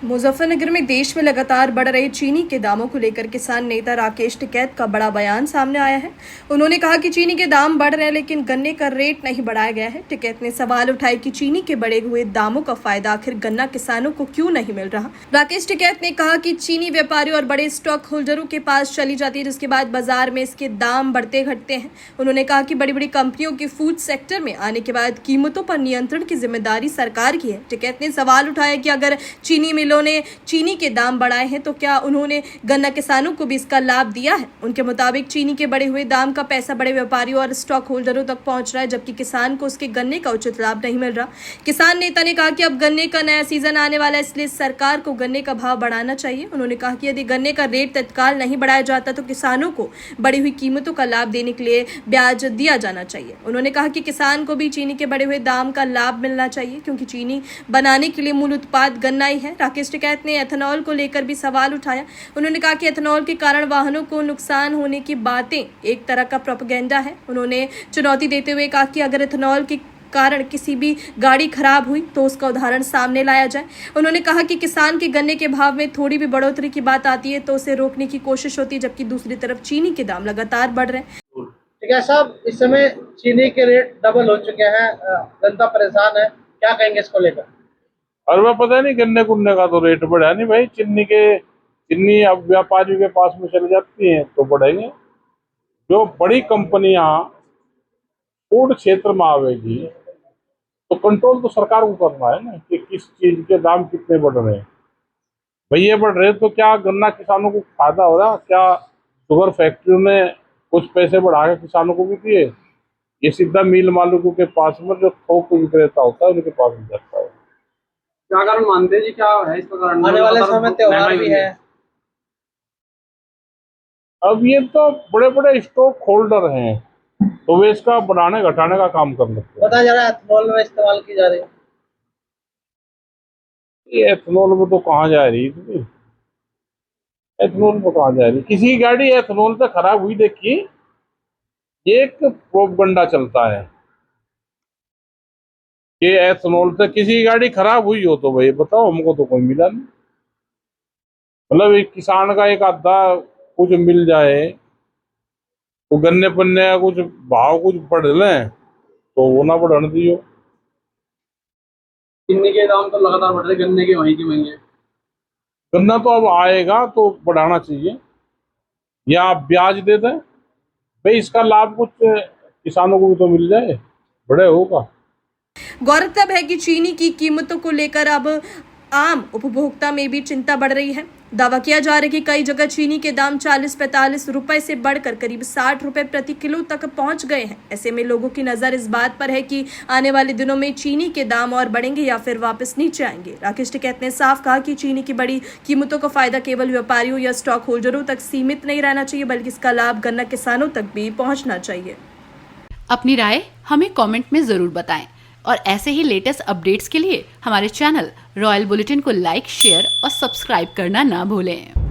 मुजफ्फरनगर में देश में लगातार बढ़ रहे चीनी के दामों को लेकर किसान नेता राकेश टिकैत का बड़ा बयान सामने आया है। उन्होंने कहा कि चीनी के दाम बढ़ रहे हैं लेकिन गन्ने का रेट नहीं बढ़ाया गया है। टिकैत ने सवाल उठाए कि चीनी के बढ़े हुए दामों का फायदा आखिर गन्ना किसानों को क्यों नहीं मिल रहा। राकेश टिकैत ने कहा कि चीनी व्यापारियों और बड़े स्टॉक होल्डरों के पास चली जाती है, जिसके बाद बाजार में इसके दाम बढ़ते घटते हैं। उन्होंने कहा कि बड़ी बड़ी कंपनियों के फूड सेक्टर में आने के बाद कीमतों पर नियंत्रण की जिम्मेदारी सरकार की है। टिकैत ने सवाल उठाया कि अगर चीनी मिलों ने चीनी के दाम बढ़ाए हैं तो क्या उन्होंने गन्ना किसानों को भी इसका लाभ दिया है। उनके मुताबिक चीनी के बढ़े हुए दाम का पैसा बड़े व्यापारियों और स्टॉक होल्डरों तक पहुंच रहा है, जबकि किसान को उसके गन्ने का उचित लाभ नहीं मिल रहा। किसान नेता ने कहा कि अब गन्ने का नया सीजन आने वाला है, इसलिए सरकार को गन्ने का भाव बढ़ाना चाहिए। उन्होंने कहा कि यदि गन्ने का रेट तत्काल नहीं बढ़ाया जाता तो किसानों को बढ़ी हुई कीमतों का लाभ देने के लिए ब्याज दिया जाना चाहिए। उन्होंने कहा कि किसान को भी चीनी के बढ़े हुए दाम का लाभ मिलना चाहिए, क्योंकि चीनी बनाने के लिए मूल उत्पाद गन्ना ही है। राकेश टिकैत ने एथेनॉल को लेकर भी सवाल उठाया। उन्होंने कहा कि एथेनॉल के कारण वाहनों को नुकसान होने की बातें एक तरह का प्रोपेगेंडा है। उन्होंने चुनौती देते हुए कहा कि अगर एथेनॉल के कारण किसी भी गाड़ी खराब हुई तो उसका उदाहरण सामने लाया जाए। उन्होंने कहा कि किसान के गन्ने के भाव में थोड़ी भी बढ़ोतरी की बात आती है तो उसे रोकने की कोशिश होती है, जबकि दूसरी तरफ चीनी के दाम लगातार बढ़ रहे हैं। ठीक है साहब, इस समय चीनी के रेट डबल हो चुके हैं, जनता परेशान है, क्या कहेंगे इसको लेकर? और मैं पता नहीं गन्ने गुन्ने का तो रेट बढ़ा नहीं भाई। चीनी अब व्यापारियों के पास में चली जाती हैं तो बढ़ेंगे। जो बड़ी कंपनियां फूड क्षेत्र में आवेगी तो कंट्रोल तो सरकार को करना है ना कि किस चीज के दाम कितने बढ़ रहे हैं। भाई ये बढ़ रहे तो क्या गन्ना किसानों को फायदा हो रहा? क्या शुगर फैक्ट्रियों ने कुछ पैसे बढ़ा के किसानों को भी दिए? ये सीधा मिल मालिकों के पास में जो थोक विक्रेता होता है उनके पास में जाता है। क्या कारण मानते हैं जी, क्या है इसका कारण? आने वाले समय त्योहार भी है। अब ये तो बड़े बड़े स्टॉक होल्डर हैं तो वे इसका बढ़ाने घटाने का काम कर लेते हैं। बताया जा रहा है एथेनॉल में इस्तेमाल की जा रही है। ये एथेनॉल में तो कहाँ जा रही थी? एथेनॉल में कहाँ जा रही? किसी की गाड़ी एथेनॉल से खराब हुई देखी, ये एक प्रोपगंडा चलता है कि एथेनॉल से किसी की गाड़ी खराब हुई हो तो भाई बताओ, हमको तो कोई मिला नहीं। मतलब एक किसान का एक आधा कुछ मिल जाए तो गन्ने पन्ने का कुछ भाव कुछ बढ़ लें तो वो ना बढ़ने दियो। चीनी के दाम तो लगातार बढ़ रहे, गन्ने के वहीं की वहीं है। गन्ना तो अब आएगा तो बढ़ाना चाहिए, या आप ब्याज दे दें भाई, इसका लाभ कुछ किसानों को भी तो मिल जाए, बड़े होगा। गौरतलब है कि चीनी की कीमतों को लेकर अब आम उपभोक्ता में भी चिंता बढ़ रही है। दावा किया जा रहा है कि कई जगह चीनी के दाम 40-45 रुपए से बढ़कर करीब 60 रुपए प्रति किलो तक पहुंच गए हैं। ऐसे में लोगों की नजर इस बात पर है कि आने वाले दिनों में चीनी के दाम और बढ़ेंगे या फिर वापस नीचे आएंगे। राकेश टिकैत ने साफ कहा कि चीनी की बड़ी कीमतों का फायदा केवल व्यापारियों या स्टॉक होल्डरों तक सीमित नहीं रहना चाहिए, बल्कि इसका लाभ गन्ना किसानों तक भी पहुंचना चाहिए। अपनी राय हमें कमेंट में जरूर बताएं और ऐसे ही लेटेस्ट अपडेट्स के लिए हमारे चैनल रॉयल बुलेटिन को लाइक, शेयर और सब्सक्राइब करना ना भूलें।